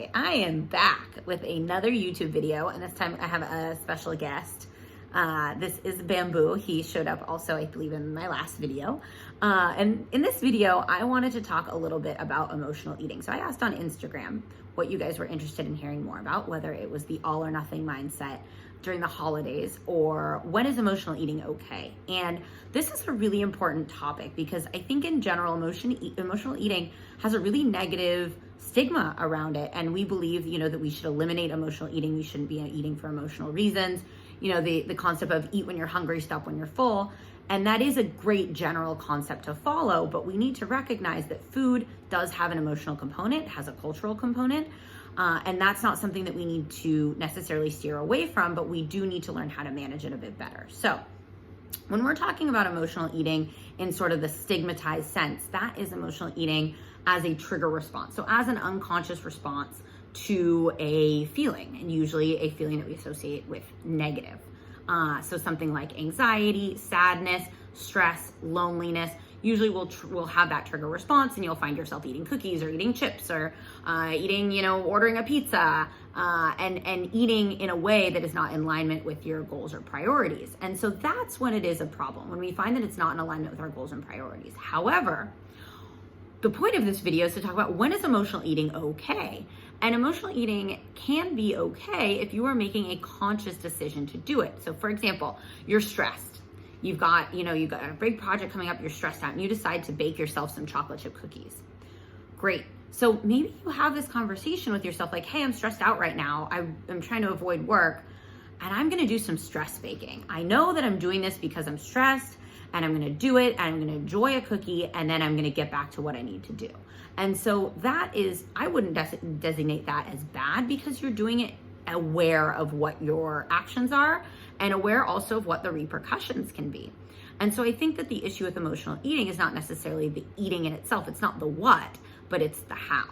Hi, I am back with another YouTube video, and this time I have a special guest. This is Bamboo. He showed up also, I believe, in my last video. And in this video, I wanted to talk a little bit about emotional eating. So I asked on Instagram what you guys were interested in hearing more about, whether it was the all or nothing mindset during the holidays or when is emotional eating okay. And this is a really important topic because I think in general, emotional eating has a really negative stigma around it. And we believe, that we should eliminate emotional eating. We shouldn't be eating for emotional reasons. The concept of eat when you're hungry, stop when you're full. And that is a great general concept to follow, but we need to recognize that food does have an emotional component, has a cultural component, and that's not something that we need to necessarily steer away from, but we do need to learn how to manage it a bit better. So when we're talking about emotional eating in sort of the stigmatized sense, that is emotional eating as a trigger response. So as an unconscious response to a feeling, and usually a feeling that we associate with negative. So something like anxiety, sadness, stress, loneliness, usually we'll have that trigger response, and you'll find yourself eating cookies or eating chips or ordering a pizza and eating in a way that is not in alignment with your goals or priorities. And so that's when it is a problem, when we find that it's not in alignment with our goals and priorities. However, the point of this video is to talk about when is emotional eating okay. And emotional eating can be okay if you are making a conscious decision to do it. So for example, you're stressed. You've got a big project coming up, you're stressed out, and you decide to bake yourself some chocolate chip cookies. Great. So maybe you have this conversation with yourself like, hey, I'm stressed out right now. I'm trying to avoid work, and I'm gonna do some stress baking. I know that I'm doing this because I'm stressed, and I'm gonna do it, and I'm gonna enjoy a cookie, and then I'm gonna get back to what I need to do. And so that is, I wouldn't designate that as bad because you're doing it aware of what your actions are and aware also of what the repercussions can be. And so I think that the issue with emotional eating is not necessarily the eating in itself. It's not the what, but it's the how.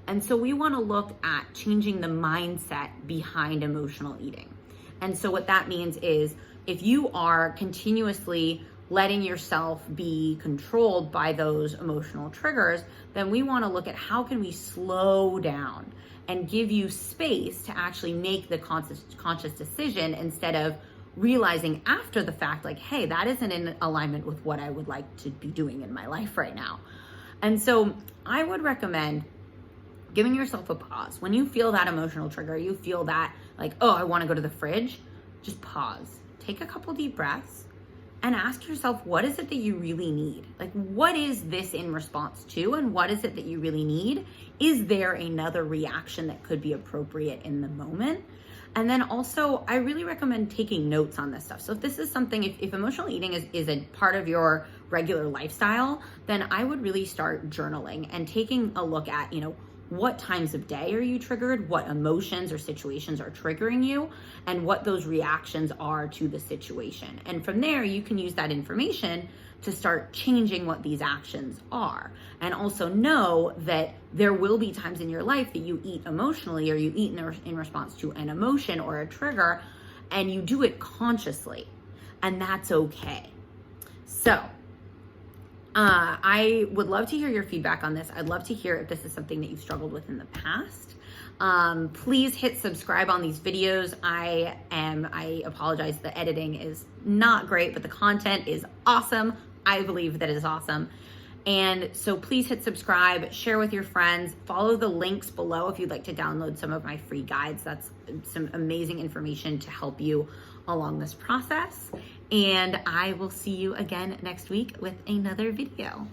And so we wanna look at changing the mindset behind emotional eating. And so what that means is if you are continuously letting yourself be controlled by those emotional triggers, then we want to look at how can we slow down and give you space to actually make the conscious decision instead of realizing after the fact, like, hey, that isn't in alignment with what I would like to be doing in my life right now. And so I would recommend giving yourself a pause. When you feel that emotional trigger, you feel that like, oh, I want to go to the fridge, just pause. Take a couple deep breaths and ask yourself, what is it that you really need? Like, what is this in response to, and what is it that you really need? Is there another reaction that could be appropriate in the moment? And then also, I really recommend taking notes on this stuff. So if this is something, if emotional eating is a part of your regular lifestyle, then I would really start journaling and taking a look at, what times of day are you triggered, what emotions or situations are triggering you, and what those reactions are to the situation. And from there, you can use that information to start changing what these actions are. And also know that there will be times in your life that you eat emotionally or you eat in response to an emotion or a trigger, and you do it consciously, and that's okay. So, I would love to hear your feedback on this. I'd love to hear if this is something that you've struggled with in the past. Please hit subscribe on these videos. I apologize, the editing is not great, but the content is awesome. I believe that it is awesome. And so please hit subscribe, share with your friends, follow the links below if you'd like to download some of my free guides. That's some amazing information to help you along this process. And I will see you again next week with another video.